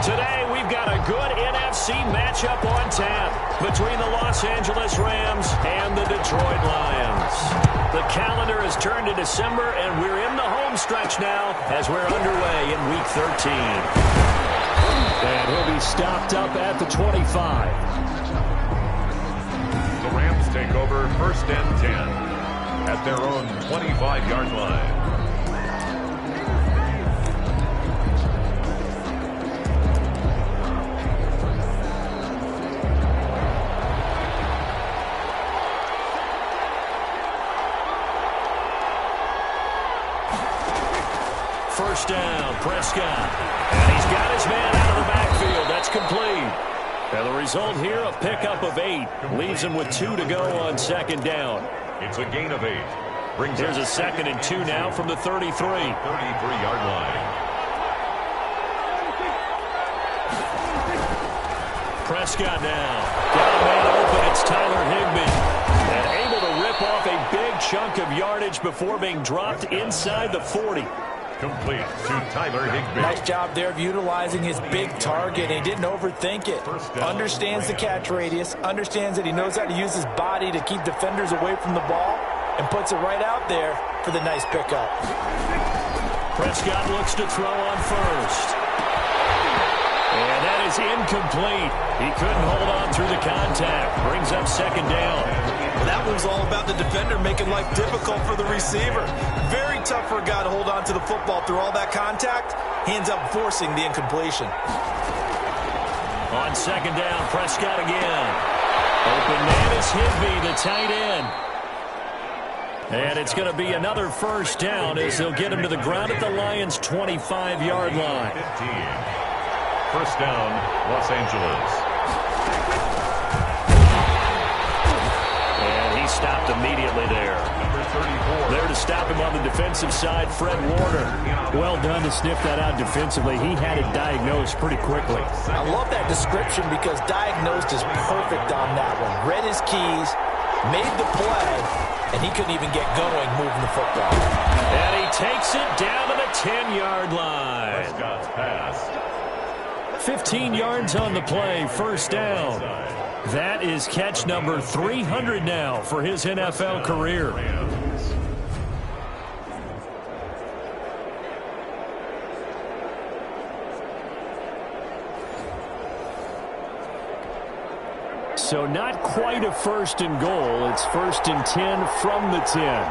Today, we've got a good NFC matchup on tap between the Los Angeles Rams and the Detroit Lions. The calendar has turned to December, and we're in the home stretch now as we're underway in Week 13. And he'll be stopped up at the 25. The Rams take over 1st and 10 at their own 25-yard line. First down, Prescott. And he's got his man out of the backfield. That's complete. And the result here, a pickup of 8. Leaves him with 2 to go on 2nd down. It's a gain of 8. Here's a 2nd and 2 now from the 33. 33-yard line. Prescott now. Got a man open. It's Tyler Higbee. And able to rip off a big chunk of yardage before being dropped inside the 40. Complete to Tyler Higbee. Nice job there of utilizing his big target. He didn't overthink it. Understands the catch radius. Understands that he knows how to use his body to keep defenders away from the ball. And puts it right out there for the nice pickup. Prescott looks to throw on first. And that is incomplete. He couldn't hold on through the contact. Brings up 2nd down. Well, that one's all about the defender making life difficult for the receiver. Very tough for a guy to hold on to the football through all that contact. He ends up forcing the incompletion. On 2nd down, Prescott again. Open man is Higbee, the tight end. And it's going to be another 1st down as they'll get him to the ground at the Lions' 25-yard line. 15. 1st down, Los Angeles. And he stopped immediately there. Number 34. There to stop him on the defensive side, Fred Warner. Well done to sniff that out defensively. He had it diagnosed pretty quickly. I love that description because diagnosed is perfect on that one. Read his keys, made the play, and he couldn't even get going moving the football. And he takes it down to the 10-yard line. Prescott's pass. 15 yards on the play, 1st down. That is catch number 300 now for his NFL career. So not quite a 1st and goal. It's 1st and 10 from the 10.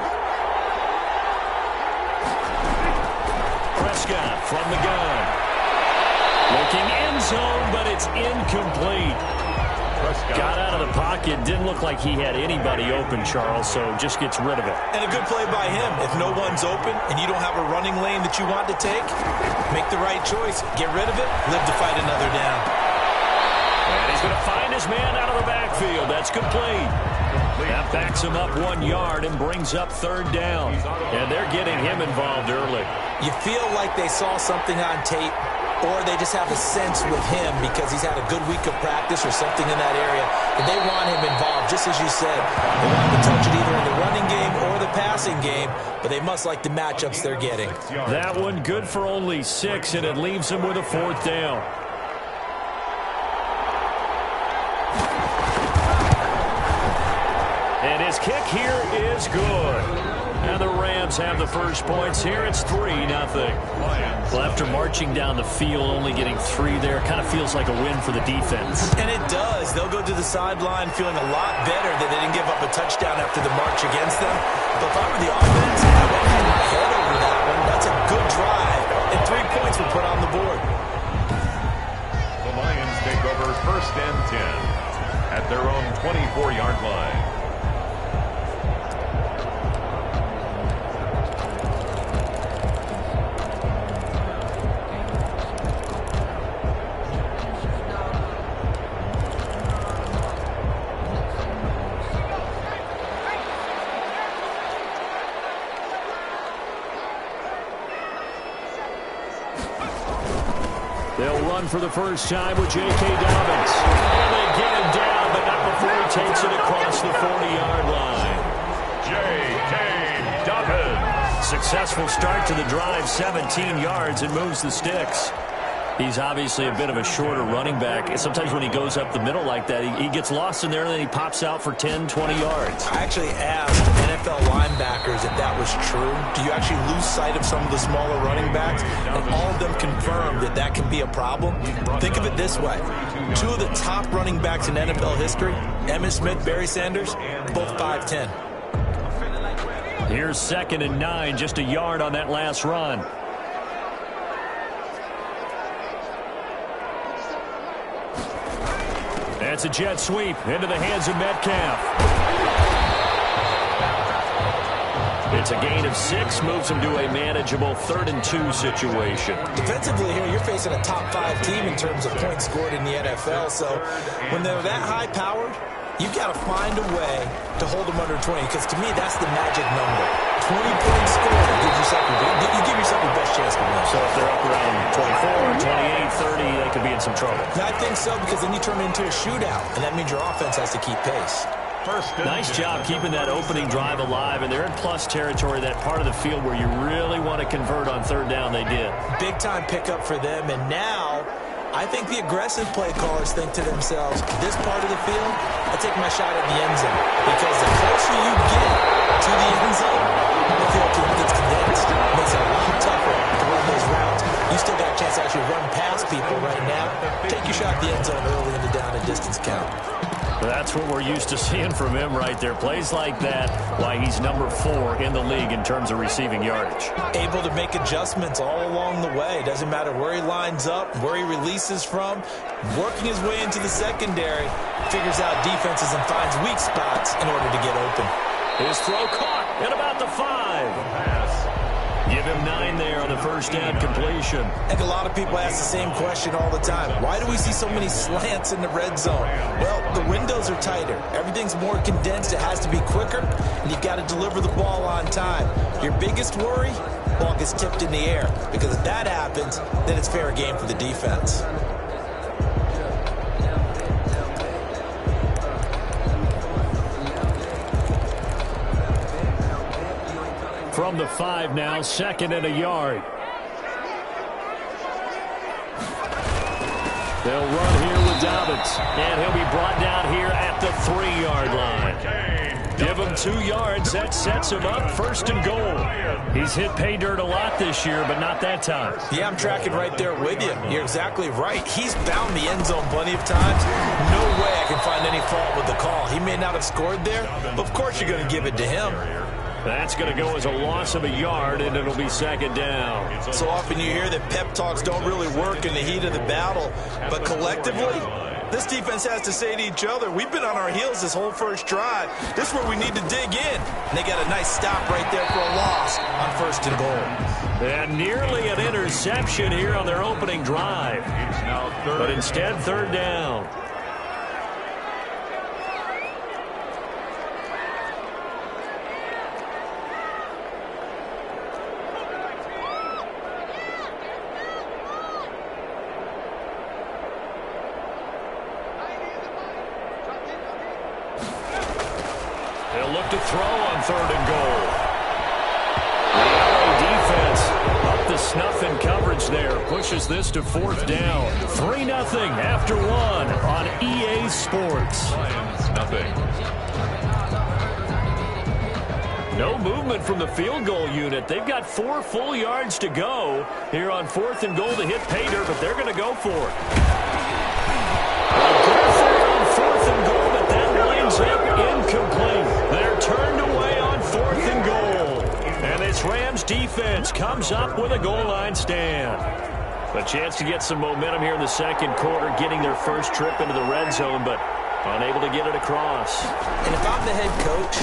Prescott from the gun. Looking end zone, but it's incomplete. Got out of the pocket. Didn't look like he had anybody open, Charles, so just gets rid of it. And a good play by him. If no one's open and you don't have a running lane that you want to take, make the right choice. Get rid of it. Live to fight another down. And he's going to find his man out of the backfield. That's complete. That backs him up 1 yard and brings up 3rd down. And they're getting him involved early. You feel like they saw something on tape, or they just have a sense with him because he's had a good week of practice or something in that area, and they want him involved, just as you said. They want him to touch it either in the running game or the passing game, but they must like the matchups they're getting. That one good for only 6, and it leaves him with a 4th down. And his kick here is good. And the Rams have the first points here. It's 3-0. Well, after marching down the field, only getting 3 there, kind of feels like a win for the defense. And it does. They'll go to the sideline feeling a lot better that they didn't give up a touchdown after the march against them. But if I were the offense, I would hang my head over that one. That's a good drive. And 3 points were put on the board. The Lions take over 1st and 10 at their own 24-yard line. They'll run for the first time with J.K. Dobbins. And they get him down, but not before he takes it across the 40-yard line. J.K. Dobbins. Successful start to the drive, 17 yards, and moves the sticks. He's obviously a bit of a shorter running back. Sometimes when he goes up the middle like that, he gets lost in there, and then he pops out for 10, 20 yards. I actually asked NFL linebackers if that was true. Do you actually lose sight of some of the smaller running backs? And all of them confirmed that that can be a problem. Think of it this way. Two of the top running backs in NFL history, Emmitt Smith, Barry Sanders, both 5'10". Here's 2nd and 9, just a yard on that last run. That's a jet sweep into the hands of Metcalf. It's a gain of 6, moves him to a manageable 3rd and 2 situation. Defensively here, you're facing a top 5 team in terms of points scored in the NFL. So when they're that high-powered, you've got to find a way to hold them under 20, because to me, that's the magic number. 20 points scored, you give yourself your best chance to win. So if they're up around 24, 28, 30, they could be in some trouble. I think so, because then you turn it into a shootout, and that means your offense has to keep pace. Nice job keeping that opening drive alive, and they're in plus territory, that part of the field where you really want to convert on 3rd down. They did. Big-time pickup for them, and now I think the aggressive play callers think to themselves, this part of the field, I'll take my shot at the end zone. Because the closer you get to the end zone, the field gets condensed. It makes it a lot tougher to run those routes. You still got a chance to actually run past people right now. Take your shot at the end zone early in the down and distance count. That's what we're used to seeing from him right there. Plays like that, why he's number 4 in the league in terms of receiving yardage. Able to make adjustments all along the way. Doesn't matter where he lines up, where he releases from. Working his way into the secondary, figures out defenses and finds weak spots in order to get open. His throw caught at about the 5. Give him 9 there on the first down completion. I think a lot of people ask the same question all the time. Why do we see so many slants in the red zone? Well, the windows are tighter. Everything's more condensed. It has to be quicker, and you've got to deliver the ball on time. Your biggest worry? Ball gets tipped in the air, because if that happens, then it's fair game for the defense. From the 5 now, 2nd and a yard. They'll run here with Dobbins, and he'll be brought down here at the 3-yard line. Give him 2 yards. That sets him up 1st and goal. He's hit pay dirt a lot this year, but not that time. Yeah, I'm tracking right there with you. You're exactly right. He's found the end zone plenty of times. No way I can find any fault with the call. He may not have scored there, but of course you're going to give it to him. That's going to go as a loss of a yard, and it'll be 2nd down. So often you hear that pep talks don't really work in the heat of the battle, but collectively, this defense has to say to each other, we've been on our heels this whole first drive. This is where we need to dig in. And they got a nice stop right there for a loss on 1st and goal. And nearly an interception here on their opening drive. But instead, 3rd down. To throw on 3rd and goal. The defense up the snuff in coverage there. Pushes this to 4th down. 3-0 after 1 on EA Sports. Nothing. No movement from the field goal unit. They've got 4 full yards to go here on 4th and goal to hit pay dirt, but they're going to go for it. On 4th and goal, but that winds up incomplete. They're turned away on 4th and goal. And this Rams defense comes up with a goal line stand. A chance to get some momentum here in the 2nd quarter, getting their first trip into the red zone, but unable to get it across. And if I'm the head coach,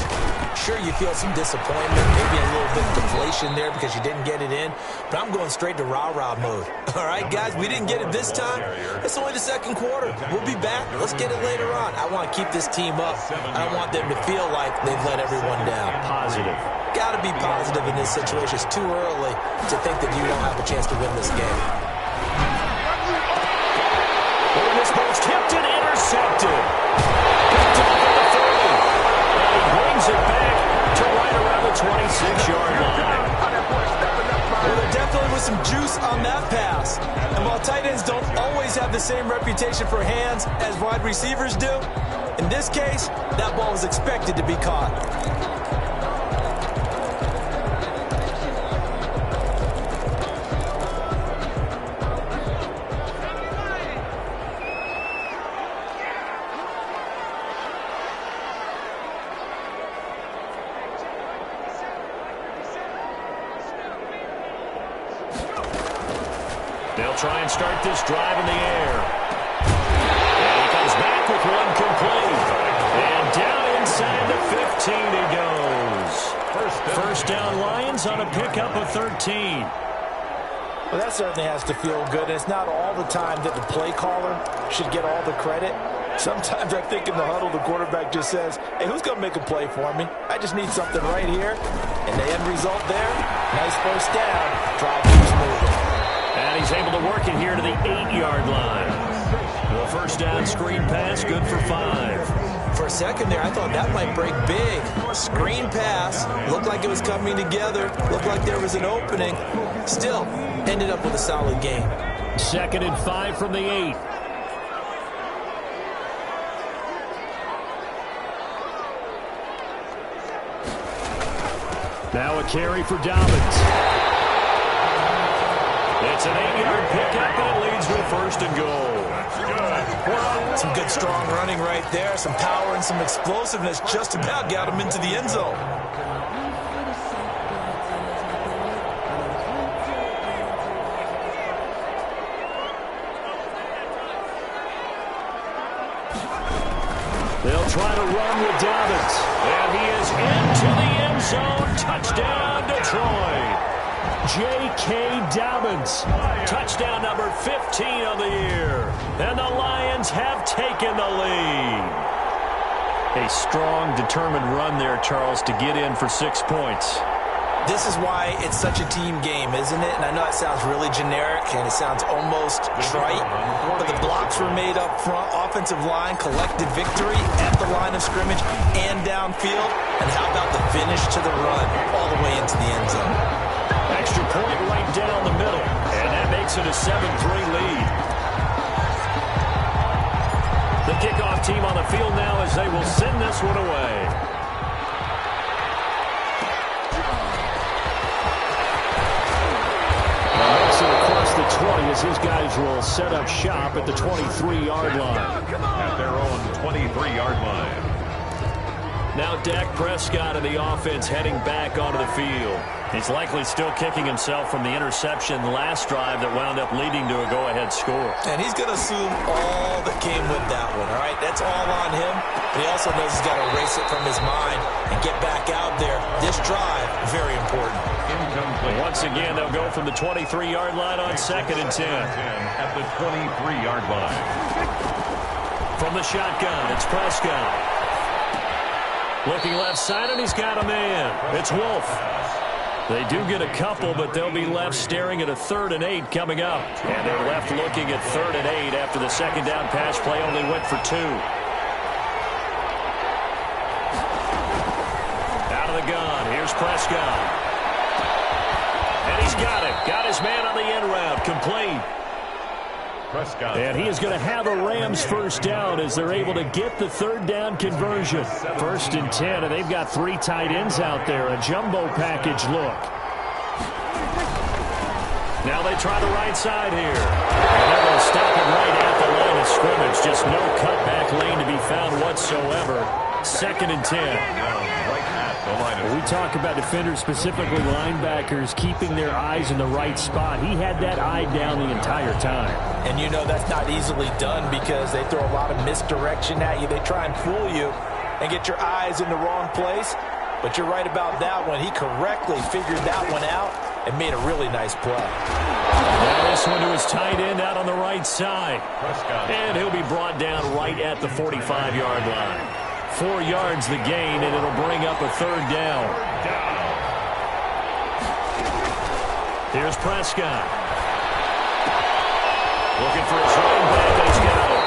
sure, you feel some disappointment, maybe a little bit of deflation there because you didn't get it in, but I'm going straight to rah-rah mode. All right, guys, we didn't get it this time. It's only the 2nd quarter. We'll be back. Let's get it later on. I want to keep this team up. I don't want them to feel like they've let everyone down. Positive. Got to be positive in this situation. It's too early to think that you don't have a chance to win this game. Oh, this ball's tipped and intercepted. Picked up at the 30. And he brings it back to right around the 26-yard line. Well, there definitely was some juice on that pass. And while tight ends don't always have the same reputation for hands as wide receivers do, in this case, that ball was expected to be caught. They'll try and start this drive in the air. And he comes back with one complete. And down inside the 15 he goes. First down Lions on a pickup of 13. Well, that certainly has to feel good. And it's not all the time that the play caller should get all the credit. Sometimes I think in the huddle, the quarterback just says, hey, who's going to make a play for me? I just need something right here. And the end result there, nice first down. Drive keeps moving. And he's able to work it here to the 8-yard line. The first down screen pass, good for 5. For a second there, I thought that might break big. Screen pass, looked like it was coming together, looked like there was an opening. Still, ended up with a solid game. 2nd and 5 from the 8. Now a carry for Dobbins. It's an 8-yard pickup, and it leads to a 1st and goal. Some good strong running right there, some power and some explosiveness just about got him into the end zone. They'll try to run with Dobbins, and he is into the end zone. Touchdown, Detroit. J.K. Dobbins, touchdown number 15 on the year. And the Lions have taken the lead. A strong, determined run there, Charles, to get in for 6 points. This is why it's such a team game, isn't it? And I know it sounds really generic and it sounds almost trite, but the blocks were made up front. Offensive line collected victory at the line of scrimmage and downfield. And how about the finish to the run all the way into the end zone? Extra point right down the middle, and that makes it a 7-3 lead. The kickoff team on the field now as they will send this one away. Across the 20 as his guys will set up shop at the 23-yard line. At their own 23-yard line. Now Dak Prescott and the offense heading back onto the field. He's likely still kicking himself from the interception last drive that wound up leading to a go-ahead score. And he's going to assume all that came with that one, all right? That's all on him. But he also knows he's got to erase it from his mind and get back out there. This drive, very important. Incomplete. Once again, they'll go from the 23-yard line on 2nd and 10. At the 23-yard line. From the shotgun, it's Prescott. Looking left side, and he's got a man. It's Wolf. They do get a couple, but they'll be left staring at a 3rd and 8 coming up. And they're left looking at 3rd and 8 after the second down pass play only went for 2. Out of the gun, here's Prescott. And he's got it. Got his man on the end route, complete. Prescott. And he is going to have a Rams first down as they're able to get the 3rd down conversion. 1st and 10, and they've got 3 tight ends out there. A jumbo package look. Now they try the right side here. And they're going to stop it right at the line of scrimmage. Just no cutback lane to be found whatsoever. 2nd and 10. We talk about defenders, specifically linebackers, keeping their eyes in the right spot. He had that eye down the entire time. And you know that's not easily done because they throw a lot of misdirection at you. They try and fool you and get your eyes in the wrong place. But you're right about that one. He correctly figured that one out and made a really nice play. Now this one to his tight end out on the right side. And he'll be brought down right at the 45-yard line. 4 yards the gain, and it'll bring up a 3rd down. Here's Prescott. Looking for his running back, and he's got it.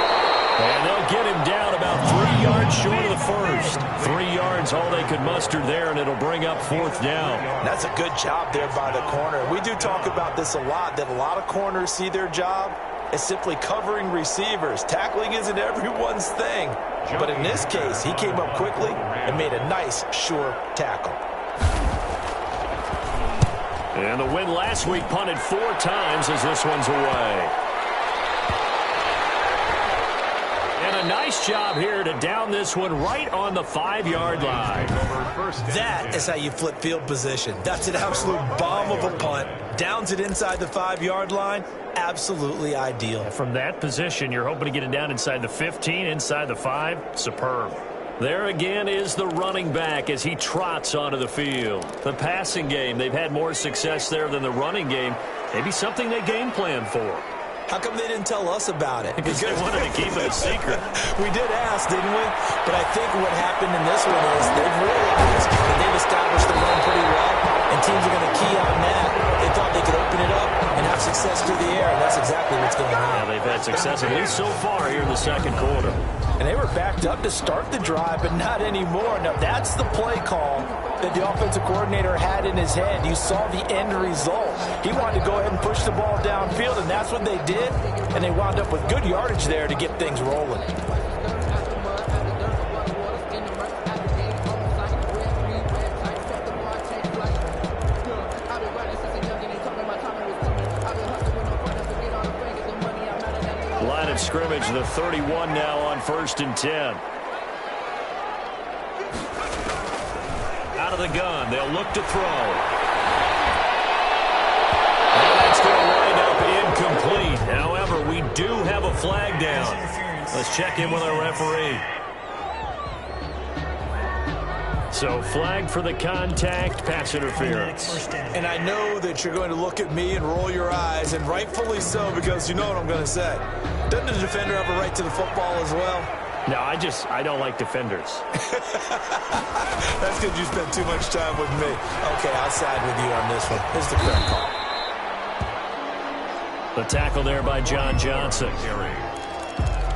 And they'll get him down about 3 yards short of the first. 3 yards yards, all they could muster there, and it'll bring up 4th down. That's a good job there by the corner. We do talk about this a lot, that a lot of corners see their job as simply covering receivers. Tackling isn't everyone's thing. But in this case, he came up quickly and made a nice, sure tackle. And the win last week punted 4 times as this one's away. And a nice job here to down this one right on the 5-yard line. That is how you flip field position. That's an absolute bomb of a punt. Downs it inside the 5-yard line. Absolutely ideal. From that position, you're hoping to get it down inside the 15, inside the 5. Superb. There again is the running back as he trots onto the field. The passing game, they've had more success there than the running game. Maybe something they game plan for. How come they didn't tell us about it? Because they wanted to keep it a secret. We did ask, didn't we? But I think what happened in this one is they've realized that they've established the run pretty well, and teams are going to key on that. They thought they could open it up and have success through the air, and that's exactly what's going on. Yeah, they've had success at least so far here in the second quarter. And they were backed up to start the drive, but not anymore. Now, that's the play call that the offensive coordinator had in his head. You saw the end result. He wanted to go ahead and push the ball downfield, and that's what they did. And they wound up with good yardage there to get things rolling. Line of scrimmage, the 31 now on 1st and 10. Out of the gun, they'll look to throw. And that's going to wind up incomplete. However, we do have a flag down. Let's check in with our referee. So flag for the contact, pass interference. And I know that you're going to look at me and roll your eyes, and rightfully so, because you know what I'm going to say. Doesn't the defender have a right to the football as well? No, I don't like defenders. That's because you spent too much time with me. Okay, I'll side with you on this one. Here's the correct call. The tackle there by John Johnson.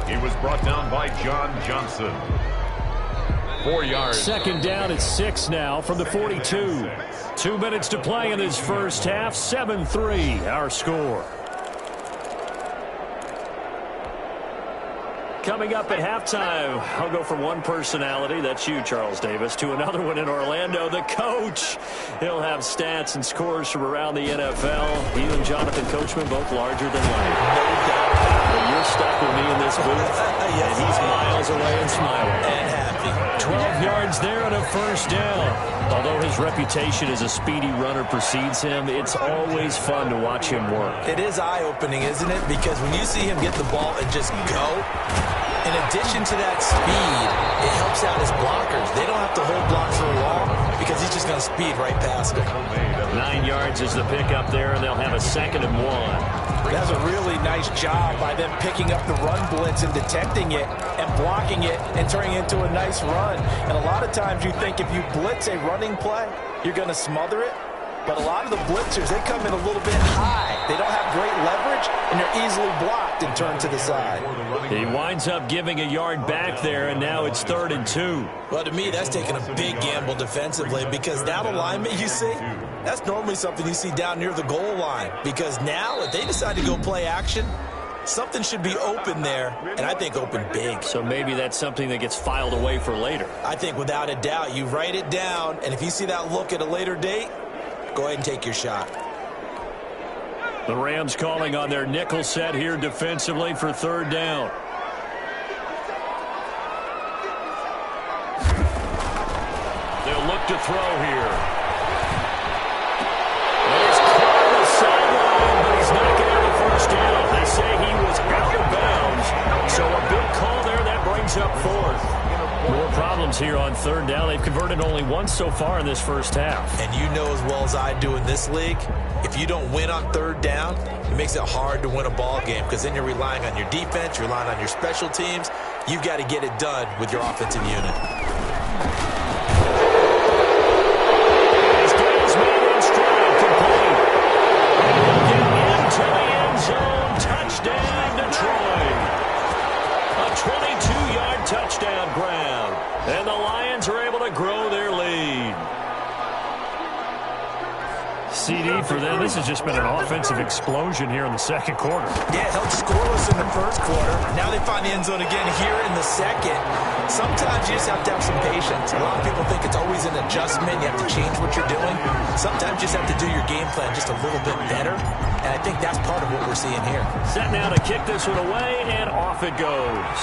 He was brought down by John Johnson. 4 yards. Second down at 6 now from the 42. 2 minutes to play in this first half. 7-3 our score. Coming up at halftime, I'll go from one personality, that's you, Charles Davis, to another one in Orlando, the coach. He'll have stats and scores from around the NFL. He and Jonathan Coachman, both larger than life. No doubt. But you're stuck with me in this booth, and he's miles away and smiling. And happy. 12 yards there and a first down. Although his reputation as a speedy runner precedes him, it's always fun to watch him work. It is eye-opening, isn't it? Because when you see him get the ball and just go, in addition to that speed, it helps out his blockers. They don't have to hold blocks for long because he's just going to speed right past them. 9 yards is the pickup there, and they'll have a 2nd and 1. That's a really nice job by them picking up the run blitz and detecting it and blocking it and turning it into a nice run. And a lot of times you think if you blitz a running play, you're going to smother it. But a lot of the blitzers, they come in a little bit high. They don't have great leverage, and they're easily blocked and turned to the side. He winds up giving a yard back there, and now it's 3rd and 2. Well, to me, that's taking a big gamble defensively because that alignment you see, that's normally something you see down near the goal line. Because now, if they decide to go play action, something should be open there, and I think open big. So maybe that's something that gets filed away for later. I think without a doubt, you write it down, and if you see that look at a later date, go ahead and take your shot. The Rams calling on their nickel set here defensively for 3rd down. They'll look to throw here. He's caught on the sideline, but he's not going to have a first down. They say he was out of bounds. So a big call there that brings up 4th. More problems here on 3rd down. They've converted only once so far in this first half. And you know as well as I do in this league, if you don't win on 3rd down, it makes it hard to win a ball game because then you're relying on your defense, you're relying on your special teams. You've got to get it done with your offensive unit. Touchdown, Detroit. A 22-yard touchdown grab. And the Lions are able to grow CD for them. This has just been an offensive explosion here in the second quarter. Yeah, held scoreless in the first quarter. Now they find the end zone again here in the second. Sometimes you just have to have some patience. A lot of people think it's always an adjustment. You have to change what you're doing. Sometimes you just have to do your game plan just a little bit better. And I think that's part of what we're seeing here. Set now to kick this one away, and off it goes.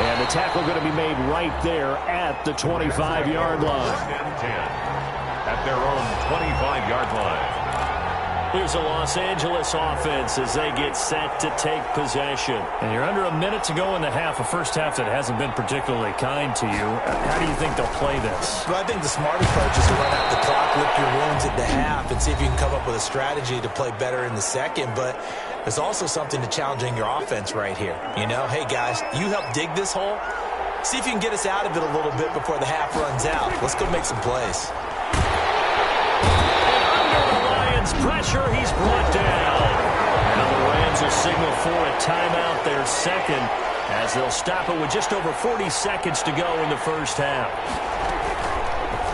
And the tackle going to be made right there at the 25-yard line. First and 10 at their own 25-yard line. Here's a Los Angeles offense as they get set to take possession. And you're under a minute to go in the half, a first half that hasn't been particularly kind to you. How do you think they'll play this? Well, I think the smart approach is to run out the clock, lick your wounds at the half, and see if you can come up with a strategy to play better in the second. But there's also something to challenging your offense right here. You know, hey, guys, you help dig this hole. See if you can get us out of it a little bit before the half runs out. Let's go make some plays. Pressure, he's brought down. Now the Rams will signal for a timeout, their second, as they'll stop it with just over 40 seconds to go in the first half.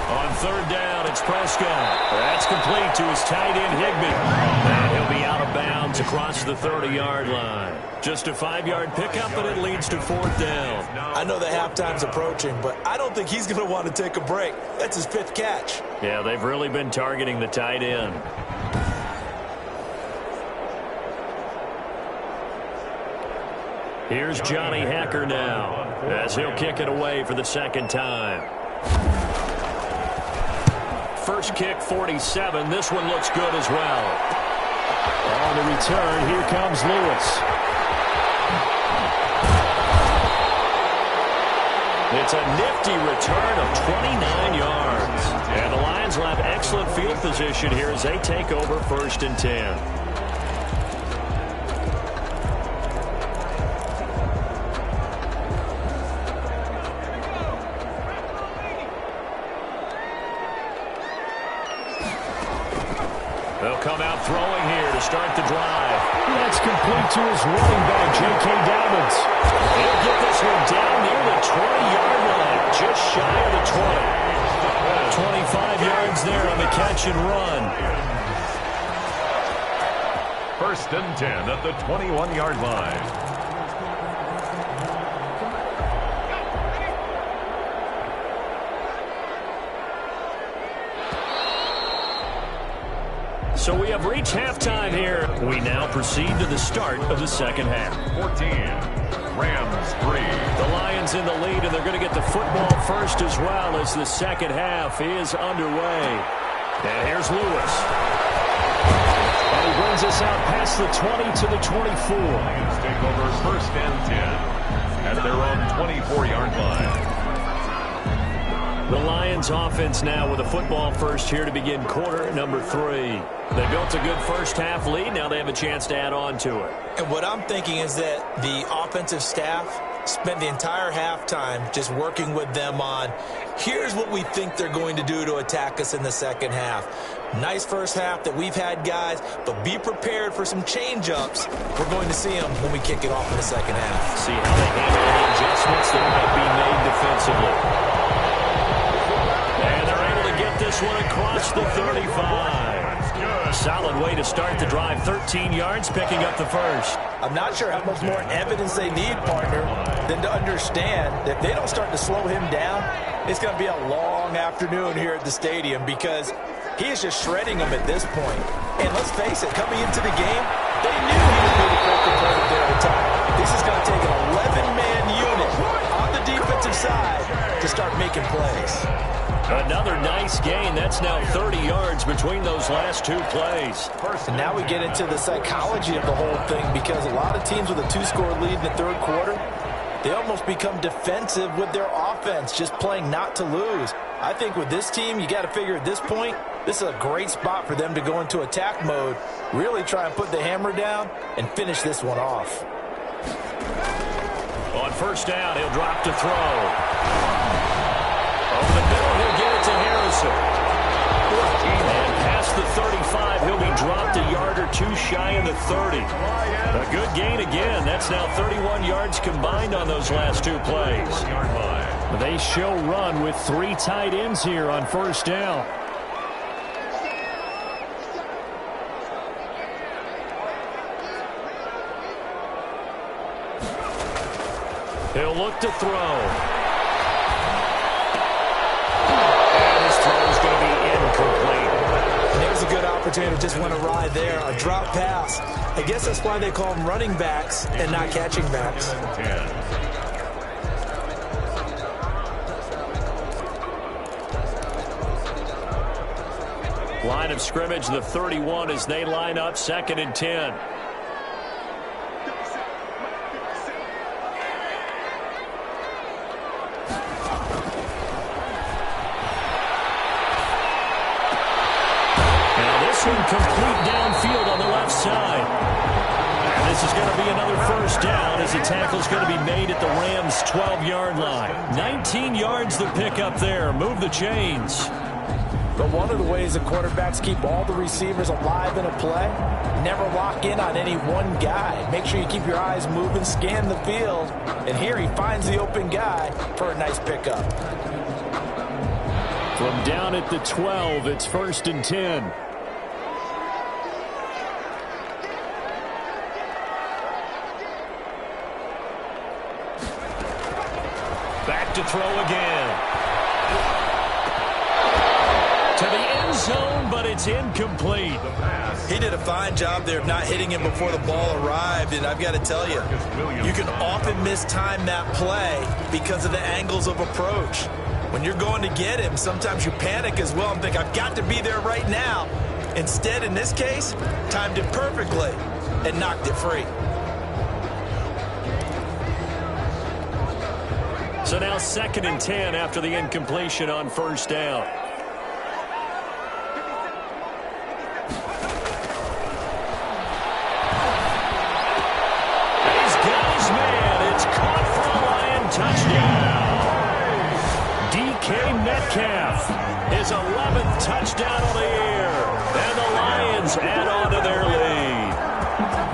On third down, it's Prescott. That's complete to his tight end, Higbee. And he'll be out of bounds across the 30-yard line. Just a 5-yard pickup, and it leads to fourth down. I know the halftime's approaching, but I don't think he's going to want to take a break. That's his 5th catch. Yeah, they've really been targeting the tight end. Here's Johnny Hacker now, as he'll kick it away for the second time. First kick, 47. This one looks good as well. On the return, here comes Lewis. It's a nifty return of 29 yards. And the Lions will have excellent field position here as they take over first and 10. They'll come out throwing here to start the drive. That's complete to his running back, J.K. Dobbins. He'll get this one down near the 20-yard line, just shy of the 20. 25 yards there on the catch and run. First and 10 at the 21-yard line. So we have reached halftime here. We now proceed to the start of the second half. 14, Rams 3. The Lions in the lead, and they're going to get the football first as well as the second half is underway. And here's Lewis. And he brings us out past the 20 to the 24. Lions take over first and 10 at their own 24-yard line. The Lions offense now with a football first here to begin quarter number 3. They built a good first half lead. Now they have a chance to add on to it. And what I'm thinking is that the offensive staff spent the entire halftime just working with them on, here's what we think they're going to do to attack us in the second half. Nice first half that we've had, guys, but be prepared for some change-ups. We're going to see them when we kick it off in the second half. See how they handle any adjustments that might be made defensively. And they're able to get this one across the 35. Solid way to start the drive. 13 yards, picking up the first. I'm not sure how much more evidence they need, partner, than to understand that if they don't start to slow him down, it's going to be a long afternoon here at the stadium because he is just shredding them at this point. And let's face it, coming into the game, they knew he would be the focal point of their attack. This is going to take an 11-man unit on the defensive side to start making plays. Another nice gain. That's now 30 yards between those last two plays. And now we get into the psychology of the whole thing because a lot of teams with a 2-score lead in the third quarter, they almost become defensive with their offense, just playing not to lose. I think with this team, you got to figure at this point, this is a great spot for them to go into attack mode, really try and put the hammer down and finish this one off. On first down, he'll drop to throw. Over the middle, he'll get it to Harrison. And past the 35, he'll be dropped a yard or two shy of the 30. A good gain again. That's now 31 yards combined on those last two plays. They show run with 3 tight ends here on first down. He'll look to throw. And his throw is going to be incomplete. And there's a good opportunity to just went awry there. A drop pass. I guess that's why they call them running backs and not catching backs. Line of scrimmage, the 31, as they line up 2nd and 10. Complete downfield on the left side. And this is going to be another first down as the tackle's going to be made at the Rams' 12-yard line. 19 yards to pick up there. Move the chains. But one of the ways the quarterbacks keep all the receivers alive in a play, never lock in on any one guy. Make sure you keep your eyes moving, scan the field. And here he finds the open guy for a nice pickup. From down at the 12, it's 1st and 10. Back to throw again. To the end zone, but it's incomplete. He did a fine job there of not hitting him before the ball arrived, and I've got to tell you, you can often mistime that play because of the angles of approach. When you're going to get him, sometimes you panic as well and think, I've got to be there right now. Instead, in this case, timed it perfectly and knocked it free. So now 2nd and 10 after the incompletion on first down. He's got his man. It's caught for a Lion touchdown. DK Metcalf, his 11th touchdown of the year. And the Lions add on to their lead.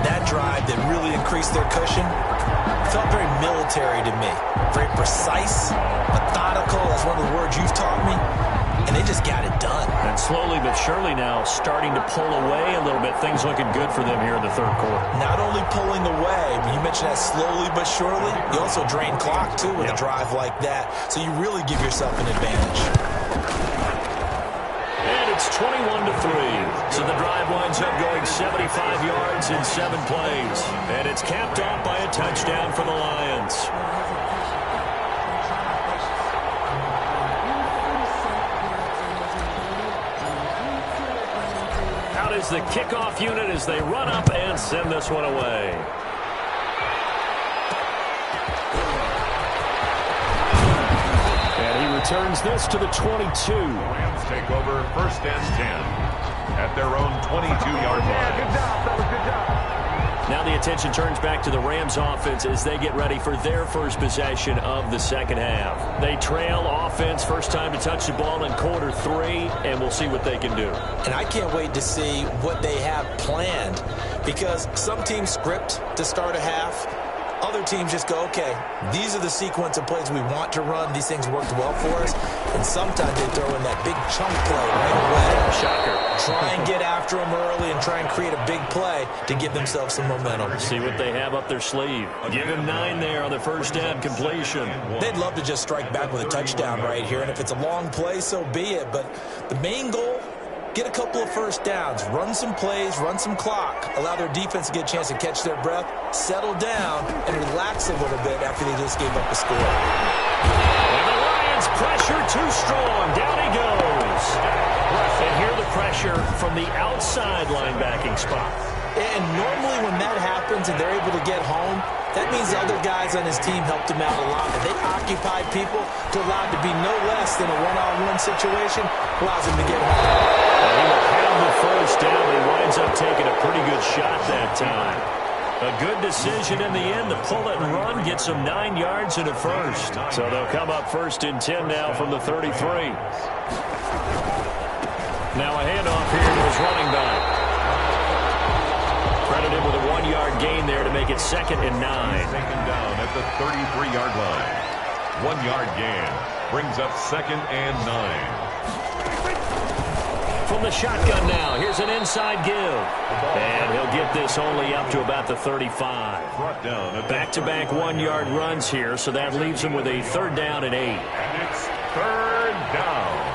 That drive that really increased their cushion felt very military to me. Very precise, methodical. That's one of the words you've taught me. And they just got it done. And slowly but surely now starting to pull away a little bit. Things looking good for them here in the 3rd quarter. Not only pulling away, but you mentioned that slowly but surely. You also drain clock, too, with a drive like that. So you really give yourself an advantage. And it's 21-3. So the drive winds up going 75 yards in 7 plays. And it's capped off by a touchdown for the Lions. Out is the kickoff unit as they run up and send this one away. And he returns this to the 22. Rams take over 1st and 10 at their own 22-yard line. Good job, fellas. Good job. Now the attention turns back to the Rams offense as they get ready for their first possession of the 2nd half. They trail offense, first time to touch the ball in quarter 3, and we'll see what they can do. And I can't wait to see what they have planned, because some teams script to start a half. Other teams just go, okay, these are the sequence of plays we want to run. These things worked well for us. And sometimes they throw in that big chunk play right away. Shocker. Try and get after them early and try and create a big play to give themselves some momentum. See what they have up their sleeve. Give him 9 there on the first down completion. They'd love to just strike back with a touchdown right here. And if it's a long play, so be it. But the main goal, get a couple of first downs, run some plays, run some clock, allow their defense to get a chance to catch their breath, settle down, and relax a little bit after they just gave up a score. And the Lions pressure too strong. Down he goes. And here the pressure from the outside linebacking spot. And normally when that happens and they're able to get home, that means the other guys on his team helped him out a lot. And they occupied people to allow it to be no less than a one-on-one situation, allows him to get home. And he will have the first down. He winds up taking a pretty good shot that time. A good decision in the end to pull it and run, get some 9 yards and a first. So they'll come up 1st and 10 now from the 33. Now a handoff here to his running back. Credited with a 1-yard gain there to make it 2nd and 9. Taken down at the 33-yard line. 1-yard gain. Brings up 2nd and 9. From the shotgun now, here's an inside give. And he'll get this only up to about the 35. Back-to-back 1-yard runs here, so that leaves him with a 3rd down and 8. And it's 3rd down.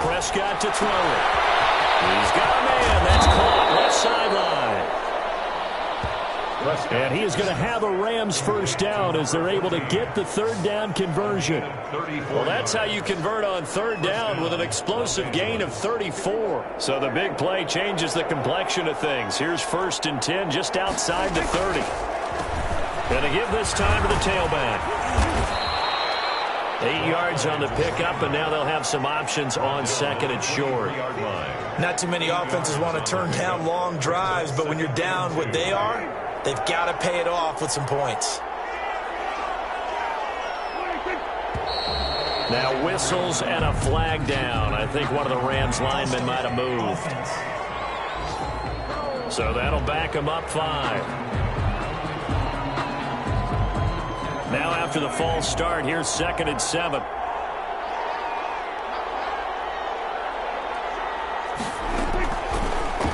Prescott to throw it. He's got a man. That's caught left sideline. And he is going to have a Rams 1st down as they're able to get the 3rd down conversion. Well, that's how you convert on 3rd down, with an explosive gain of 34. So the big play changes the complexion of things. Here's 1st and 10 just outside the 30. Going to give this time to the tailback. 8 yards on the pickup, and now they'll have some options on 2nd and short. Not too many offenses want to turn down long drives, but when you're down what they are, they've got to pay it off with some points. Now whistles and a flag down. I think one of the Rams linemen might have moved. So that'll back him up 5. Now after the false start, here's 2nd and 7.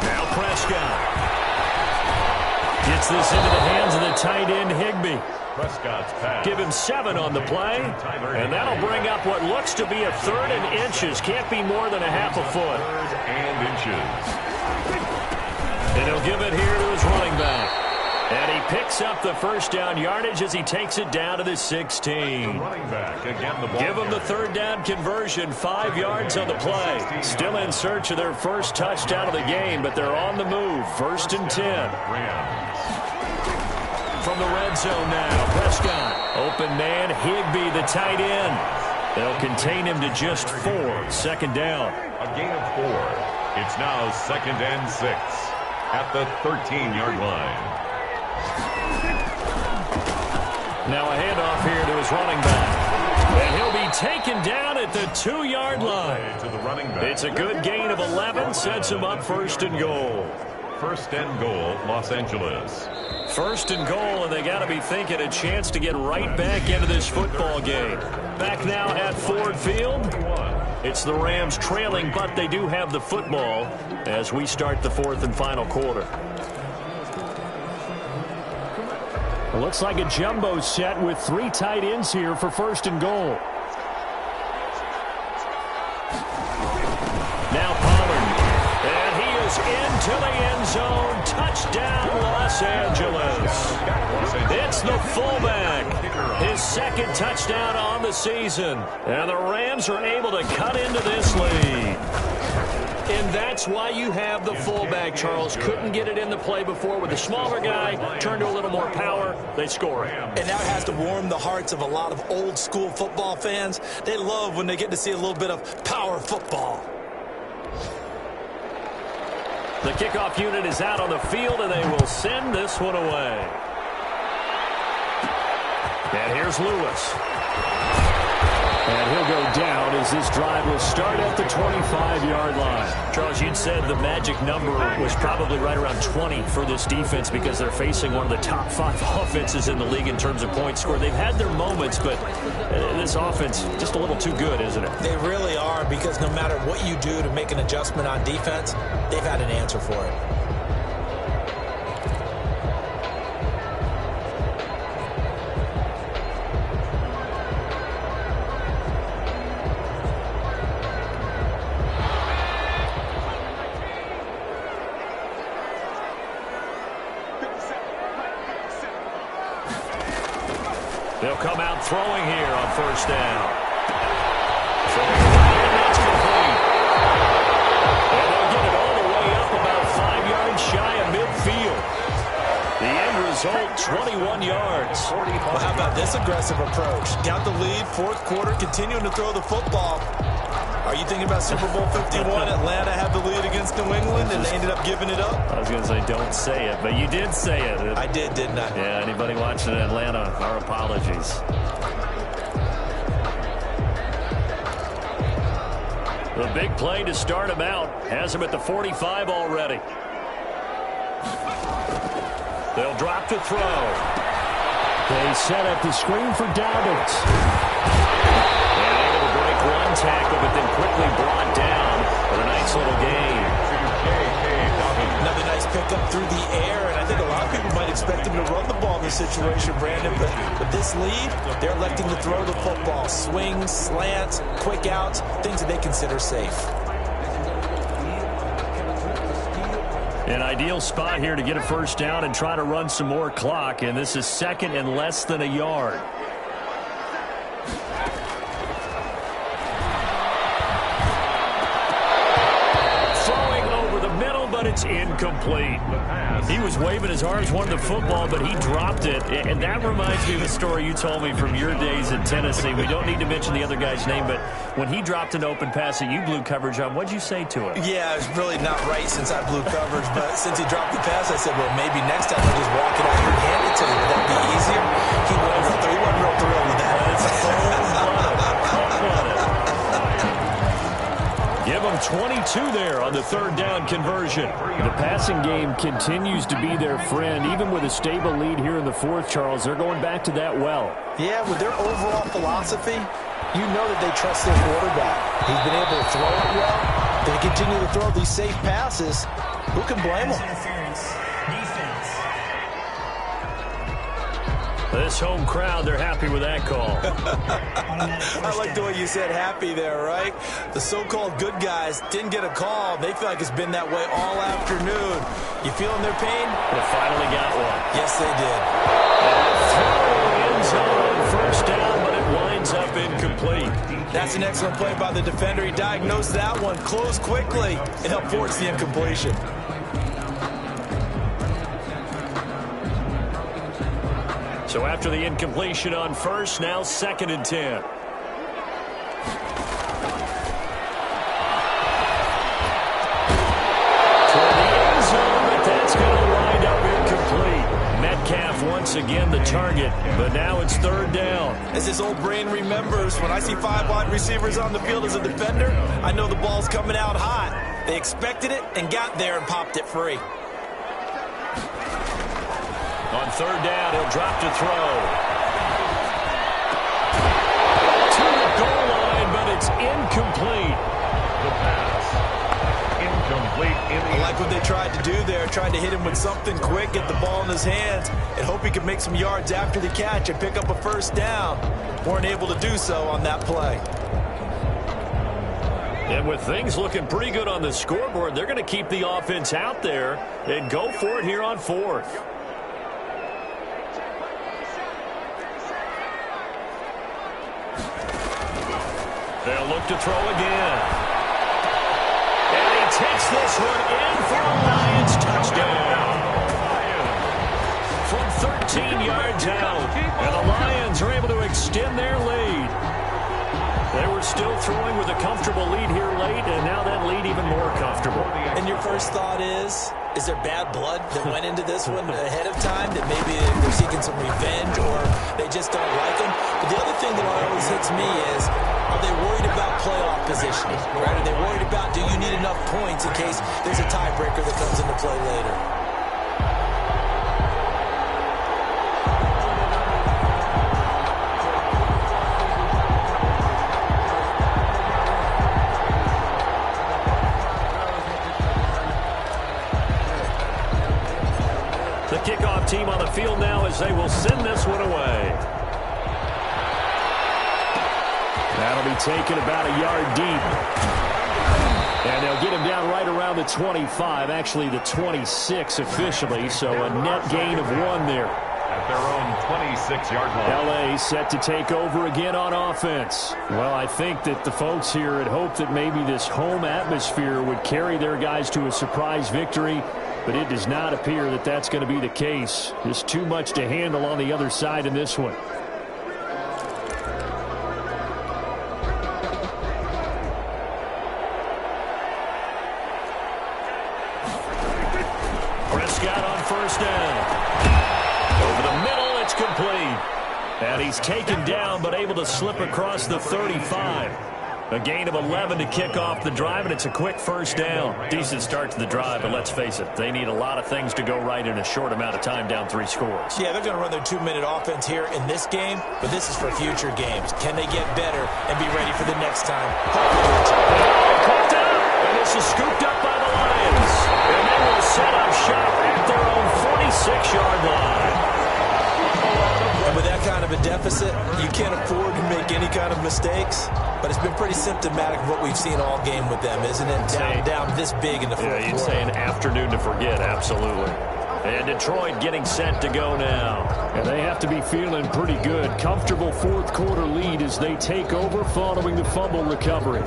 Now Prescott gets this into the hands of the tight end Higbee. Prescott's pass. Give him 7 on the play, and that'll bring up what looks to be a 3rd and inches. Can't be more than a half a foot. 3rd and inches. And he'll give it here to his running back. And he picks up the 1st down yardage as he takes it down to the 16. Running back again. Give him the 3rd down conversion, 5 yards on the play. Still in search of their 1st touchdown of the game, but they're on the move. 1st and 10. From the red zone now, Prescott. Open man, Higbee, the tight end. They'll contain him to just 4. 2nd down. A gain of 4. It's now 2nd and 6 at the 13-yard line. Now a handoff here to his running back. And he'll be taken down at the 2-yard line. To the running back. It's a good gain of 11, sets him up 1st and goal. 1st and goal, Los Angeles. 1st and goal, and they got to be thinking a chance to get right back into this football game. Back now at Ford Field. It's the Rams trailing, but they do have the football as we start the 4th and final quarter. It looks like a jumbo set with 3 tight ends here for 1st and goal. Now Pollard, and he is into the end zone. Touchdown, Los Angeles. It's the fullback. His 2nd touchdown on the season. And the Rams are able to cut into this lead. And that's why you have the fullback, Charles. Couldn't get it in the play before with the smaller guy. Turned to a little more power. They score it. And that has to warm the hearts of a lot of old-school football fans. They love when they get to see a little bit of power football. The kickoff unit is out on the field, and they will send this one away. And here's Lewis. And he'll go down as this drive will start at the 25-yard line. Charles, you'd said the magic number was probably right around 20 for this defense because they're facing one of the top 5 offenses in the league in terms of points scored. They've had their moments, but this offense just a little too good, isn't it? They really are, because no matter what you do to make an adjustment on defense, they've had an answer for it. They'll come out throwing here on 1st down. And that's complete. And they'll get it all the way up about 5 yards shy of midfield. The end result, 21 yards. Well, how about this aggressive approach? Got the lead, 4th quarter, continuing to throw the football. Are you thinking about Super Bowl 51? Atlanta had the lead against New England, and they ended up giving it up? I was going to say, don't say it, but you did say it. I did, didn't I? Yeah, anybody watching in Atlanta, our apologies. The big play to start him out. Has him at the 45 already. They'll drop to throw. They set up the screen for Dobbins. And able to break one tackle, but then quickly brought down for a nice little gain. Another nice pickup through the air, and I think a lot of people might expect him to run the ball in this situation, Brandon, but with this lead, they're electing to throw the football. Swings, slants, quick outs, things that they consider safe. An ideal spot here to get a first down and try to run some more clock, and this is second and less than a yard. It's incomplete. He was waving his arms, wanted the football, but he dropped it. And that reminds me of a story you told me from your days in Tennessee. We don't need to mention the other guy's name, but when he dropped an open pass that you blew coverage on, what'd you say to him? Yeah, it was really not right since I blew coverage, but since he dropped the pass, I said, well, maybe next time I'll just walk it out here and hand it to you. Would that be easier? He wasn't real thrilled with that. Give them 22 there on the third down conversion. The passing game continues to be their friend. Even with a stable lead here in the fourth, Charles, they're going back to that well. Yeah, with their overall philosophy, you know that they trust their quarterback. He's been able to throw it well. They continue to throw these safe passes. Who can blame them? This home crowd, they're happy with that call. I like the way you said happy there, right? The so-called good guys didn't get a call. They feel like it's been that way all afternoon. You feeling their pain? They finally got one. Yes, they did. Throw end zone, first down, but it winds up incomplete. That's an excellent play by the defender. He diagnosed that one, closed quickly, and helped force the incompletion. So after the incompletion on first, now second and 10. Toward the end zone, but that's going to wind up incomplete. Metcalf once again the target, but now it's third down. As his old brain remembers, when I see 5 wide receivers on the field as a defender, I know the ball's coming out hot. They expected it and got there and popped it free. On third down, he'll drop to throw. To the goal line, but it's incomplete. The pass. Incomplete. I like what they tried to do there, tried to hit him with something quick, get the ball in his hands, and hope he could make some yards after the catch and pick up a first down. Weren't able to do so on that play. And with things looking pretty good on the scoreboard, they're going to keep the offense out there and go for it here on fourth. They'll look to throw again. And he takes this one in for a Lions touchdown. From 13 yards out. And the Lions are able to extend their lead. They were still throwing with a comfortable lead here late, and now that lead even more comfortable. And your first thought is there bad blood that went into this one ahead of time, that maybe they're seeking some revenge or they just don't like them? But the other thing that always hits me is, are they worried about playoff positioning? Right? Are they worried about, do you need enough points in case there's a tiebreaker that comes into play later? The kickoff team on the field now as they will send this one away. That'll be taken about a yard deep. And they'll get him down right around the 25, actually the 26 officially, so a net gain of 1 there. At their own 26-yard line. L.A. set to take over again on offense. Well, I think that the folks here had hoped that maybe this home atmosphere would carry their guys to a surprise victory, but it does not appear that that's going to be the case. Just too much to handle on the other side in this one. Prescott on first down. Over the middle, it's complete. And he's taken down, but able to slip across the 35. A gain of 11 to kick off the drive, and it's a quick first down. Decent start to the drive, but let's face it, they need a lot of things to go right in a short amount of time, down 3 scores. Yeah, they're going to run their 2-minute offense here in this game, but this is for future games. Can they get better and be ready for the next time? Caught up, and this is scooped up by the Lions. And they will set up shop at their own 46-yard line. And with that kind of a deficit, you can't afford to make any kind of mistakes. But it's been pretty symptomatic of what we've seen all game with them, isn't it? Down this big in the fourth quarter. Yeah, you'd say an afternoon to forget, absolutely. And Detroit getting set to go now. And they have to be feeling pretty good. Comfortable fourth quarter lead as they take over following the fumble recovery.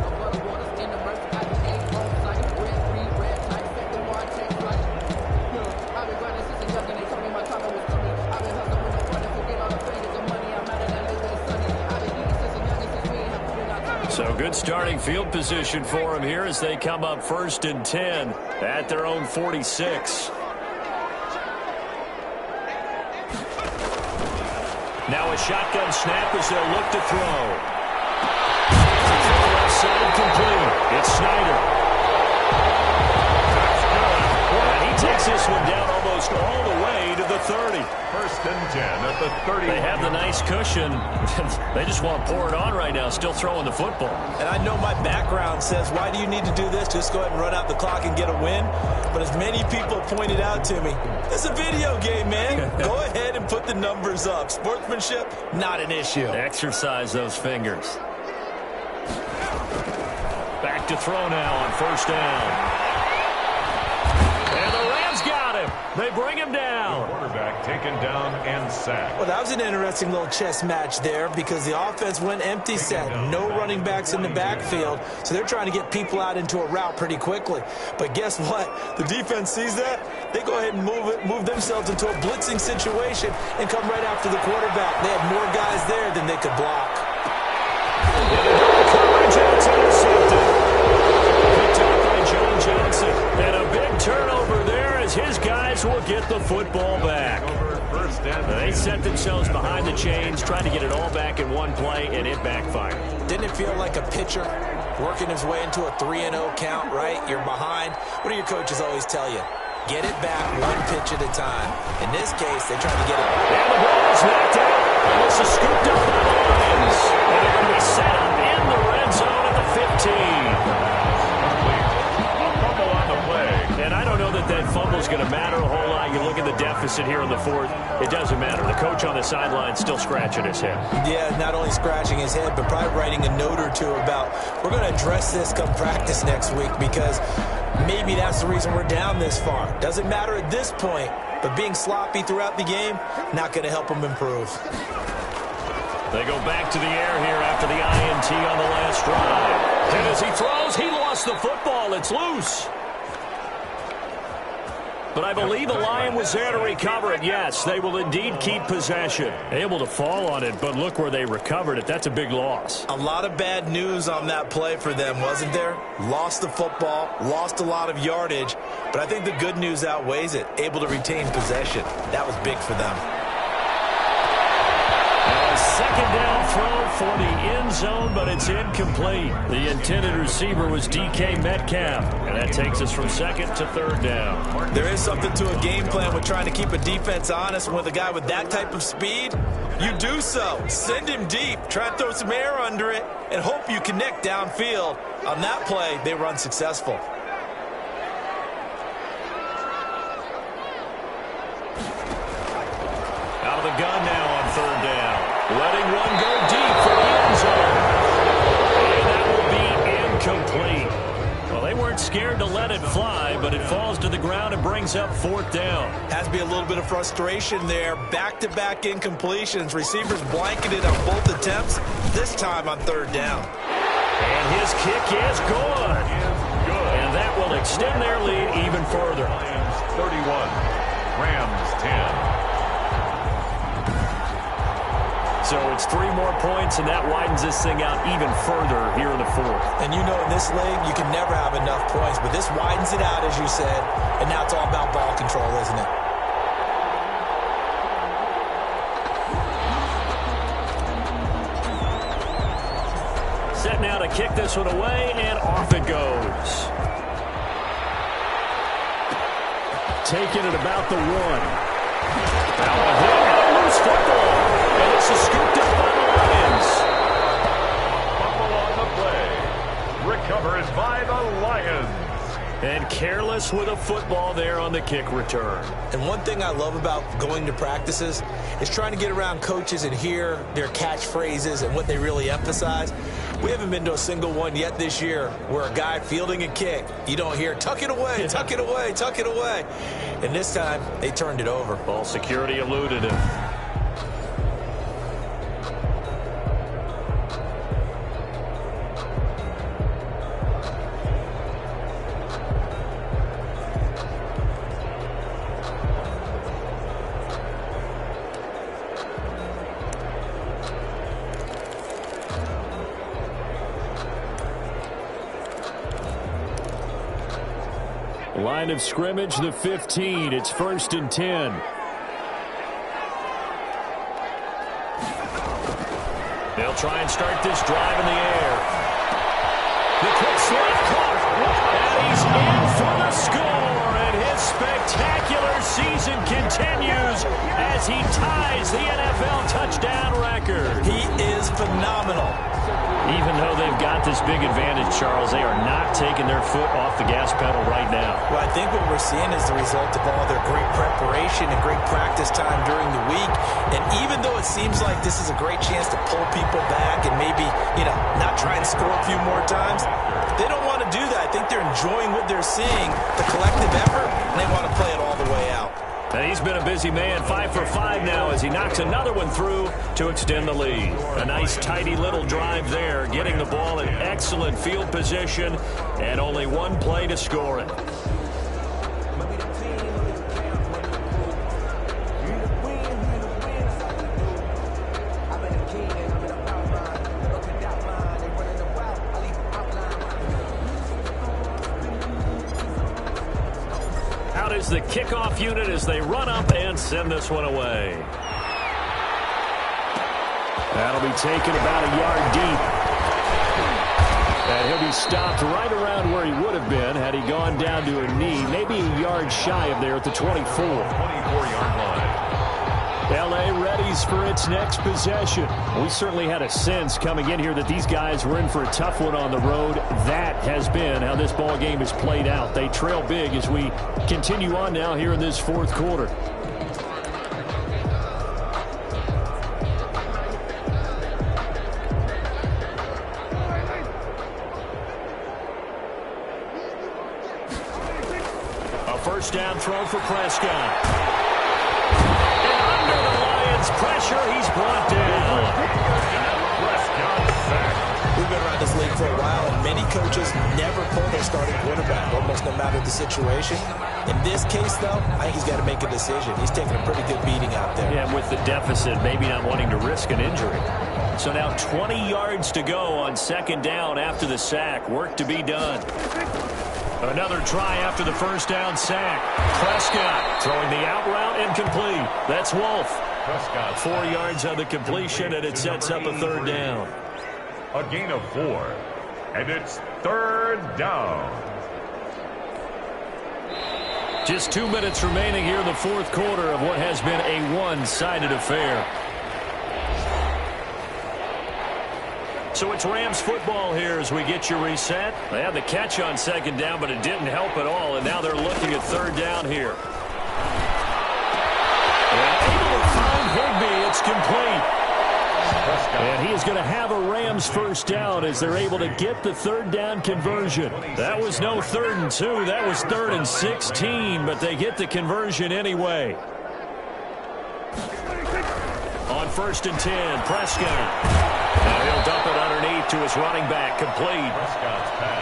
So good starting field position for them here as they come up 1st and 10 at their own 46. Now a shotgun snap as they'll look to throw. Left side complete. It's Snyder. And he takes this one down almost all the way to the 30. 1st and 10 at the 30. They have the nice cushion. They just want to pour it on right now, still throwing the football. And I know my background says, why do you need to do this? Just go ahead and run out the clock and get a win. But as many people pointed out to me, it's a video game, man. Go ahead and put the numbers up. Sportsmanship, not an issue. Exercise those fingers. Back to throw now on 1st down. And the Rams got him. They bring him down. The quarterback taken down and sacked. Well, that was an interesting little chess match there because the offense went empty set. No running backs in the backfield, so they're trying to get people out into a route pretty quickly. But guess what? The defense sees that. They go ahead and move themselves into a blitzing situation and come right after the quarterback. They had more guys there than they could block. Coverage, it's intercepted. Picked up by John Johnson. And a big turnover there as his guys will get the football back. They set themselves behind the chains, trying to get it all back in one play, and it backfired. Didn't it feel like a pitcher working his way into a 3-0 count, right? You're behind. What do your coaches always tell you? Get it back one pitch at a time. In this case, they tried to get it. And the ball is knocked out. And this is scooped up by the Lions. And they're going to be set up in the red zone at the 15. And I don't know that fumble's going to matter a whole lot. You look at the deficit here in the fourth, it doesn't matter. The coach on the sideline still scratching his head. Yeah, not only scratching his head, but probably writing a note or two about, we're going to address this come practice next week because maybe that's the reason we're down this far. Doesn't matter at this point, but being sloppy throughout the game, not going to help them improve. They go back to the air here after the INT on the last drive. And as he throws, he lost the football. It's loose. But I believe the Lion was there to recover it. Yes, they will indeed keep possession. Able to fall on it, but look where they recovered it. That's a big loss. A lot of bad news on that play for them, wasn't there? Lost the football, lost a lot of yardage, but I think the good news outweighs it. Able to retain possession. That was big for them. Second down throw for the end zone, but it's incomplete. The intended receiver was DK Metcalf, and that takes us from 2nd to 3rd down. There is something to a game plan with trying to keep a defense honest. With a guy with that type of speed, you do so. Send him deep, try and throw some air under it, and hope you connect downfield. On that play, they were unsuccessful. Out of the gun now on 3rd down. Letting one go deep for the end zone. And that will be incomplete. Well, they weren't scared to let it fly, but it falls to the ground and brings up 4th down. Has to be a little bit of frustration there. Back-to-back incompletions. Receivers blanketed on both attempts, this time on 3rd down. And his kick is good. And that will extend their lead even further. Lions 31, Rams 10. So it's 3 more points, and that widens this thing out even further here in the fourth. And you know in this league, you can never have enough points, but this widens it out, as you said, and now it's all about ball control, isn't it? Set now to kick this one away, and off it goes. Taking it about the 1. Now a hit and a loose football. And this is scooped up by the Lions. Fumble on the play. Recovers by the Lions. And careless with a football there on the kick return. And one thing I love about going to practices is trying to get around coaches and hear their catchphrases and what they really emphasize. We haven't been to a single one yet this year where a guy fielding a kick, you don't hear, tuck it away, tuck it away, tuck it away. And this time, they turned it over. Ball security eluded him. Line of scrimmage, the 15. It's 1st and 10. They'll try and start this drive in the air. The quick slap caught. And he's in for the score. And his spectacular season continues as he ties the NFL touchdown record. He is phenomenal. Even though they've got this big advantage, Charles, they are not taking their foot off the gas pedal right now. Well, I think what we're seeing is the result of all their great preparation and great practice time during the week. And even though it seems like this is a great chance to pull people back and maybe, not try and score a few more times, they don't want to do that. I think they're enjoying what they're seeing, the collective effort, and they want to play it all the way out. And he's been a busy man, 5 for 5 now as he knocks another one through to extend the lead. A nice, tidy little drive there, getting the ball in excellent field position, and only one play to score it. Is the kickoff unit as they run up and send this one away. That'll be taken about a yard deep. And he'll be stopped right around where he would have been had he gone down to a knee, maybe a yard shy of there at the 24. 24-yard line. L.A. readies for its next possession. We certainly had a sense coming in here that these guys were in for a tough one on the road. That has been how this ball game has played out. They trail big as we continue on now here in this 4th quarter. A first down throw for Prescott. Pressure, he's brought down. We've been around this league for a while, and many coaches never pull their starting quarterback, almost no matter the situation. In this case, though, I think he's got to make a decision. He's taking a pretty good beating out there. Yeah, with the deficit, maybe not wanting to risk an injury. So now 20 yards to go on 2nd down after the sack. Work to be done. Another try after the first down sack. Prescott throwing the out route incomplete. That's Wolf. Prescott 4 yards on the completion, and it sets up a 3rd down. A gain of 4, and it's 3rd down. Just 2 minutes remaining here in the 4th quarter of what has been a one-sided affair. So it's Rams football here as we get you reset. They had the catch on 2nd down, but it didn't help at all, and now they're looking at 3rd down here. Higbee, it's complete. And he is going to have a Rams first down as they're able to get the 3rd down conversion. That was no 3rd and 2. That was 3rd and 16, but they get the conversion anyway. On 1st and 10, Prescott. Now he'll dump it underneath to his running back, complete.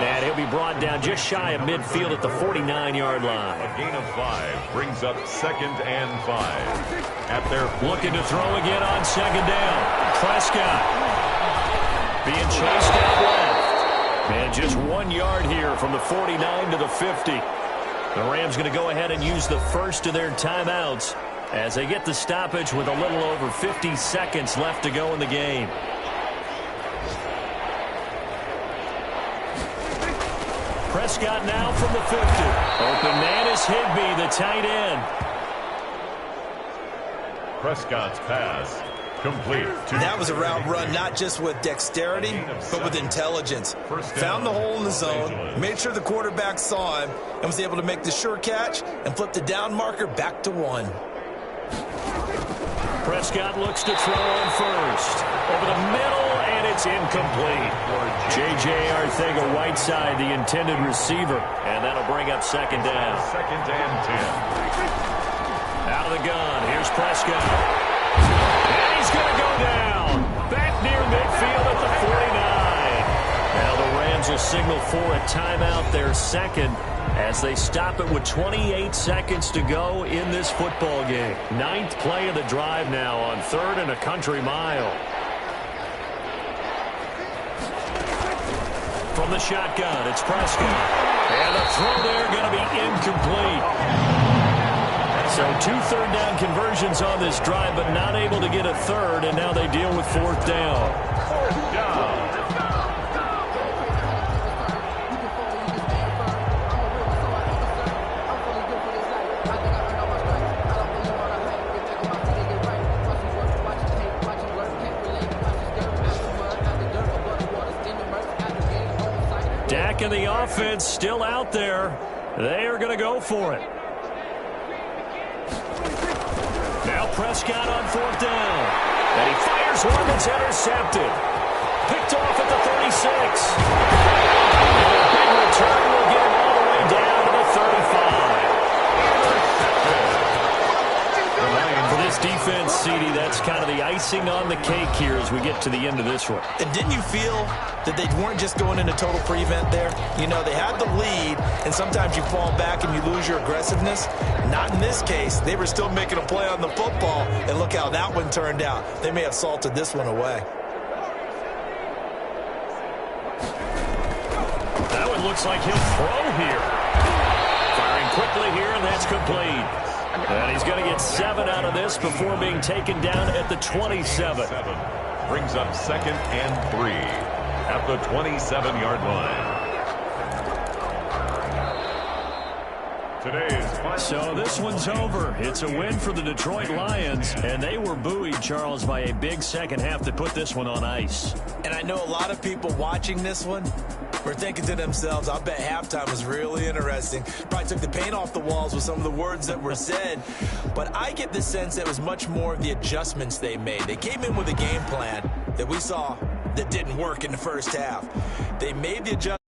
And he'll be brought down just shy of midfield at the 49-yard line. A gain of 5 brings up 2nd and 5. At their looking to throw again on 2nd down. Prescott being chased out left. And just 1 yard here from the 49 to the 50. The Rams going to go ahead and use the first of their timeouts as they get the stoppage with a little over 50 seconds left to go in the game. Prescott now from the 50. Open man is Higbee, the tight end. Prescott's pass complete. That was a route run not just with dexterity, but with intelligence. Found the hole in the zone, made sure the quarterback saw him, and was able to make the sure catch and flip the down marker back to 1. Prescott looks to throw on first. Over the middle, and it's incomplete. J.J. Arcega-Whiteside, the intended receiver, and that'll bring up second down. Second and 10. Out of the gun, here's Prescott. And he's going to go down. Back near midfield at the 49. Now the Rams will signal for a timeout, their second, as they stop it with 28 seconds to go in this football game. 9th play of the drive now on 3rd and a country mile. From the shotgun, it's Prescott. And the throw there going to be incomplete. So 2 third-down conversions on this drive, but not able to get a third, and now they deal with 4th down. Fourth down. Dak and the offense still out there. They are going to go for it. Now Prescott on 4th down. And he fires one that's intercepted. Picked off at the 36. And a big return will get him all the way down to the 35. For this defense, CD, that's kind of the icing on the cake here as we get to the end of this one. And didn't you feel that they weren't just going into total prevent there? You know, they had the lead, and sometimes you fall back and you lose your aggressiveness. Not in this case. They were still making a play on the football, and look how that one turned out. They may have salted this one away. That one looks like he'll throw here. Firing quickly here, and that's complete. And he's going to get 7 out of this before being taken down at the 27. Brings up 2nd and 3 at the 27-yard line. So this one's over. It's a win for the Detroit Lions, and they were buoyed, Charles, by a big second half that put this one on ice. And I know a lot of people watching this one were thinking to themselves, I bet halftime was really interesting. Probably took the paint off the walls with some of the words that were said. But I get the sense that it was much more of the adjustments they made. They came in with a game plan that we saw that didn't work in the first half. They made the adjustments.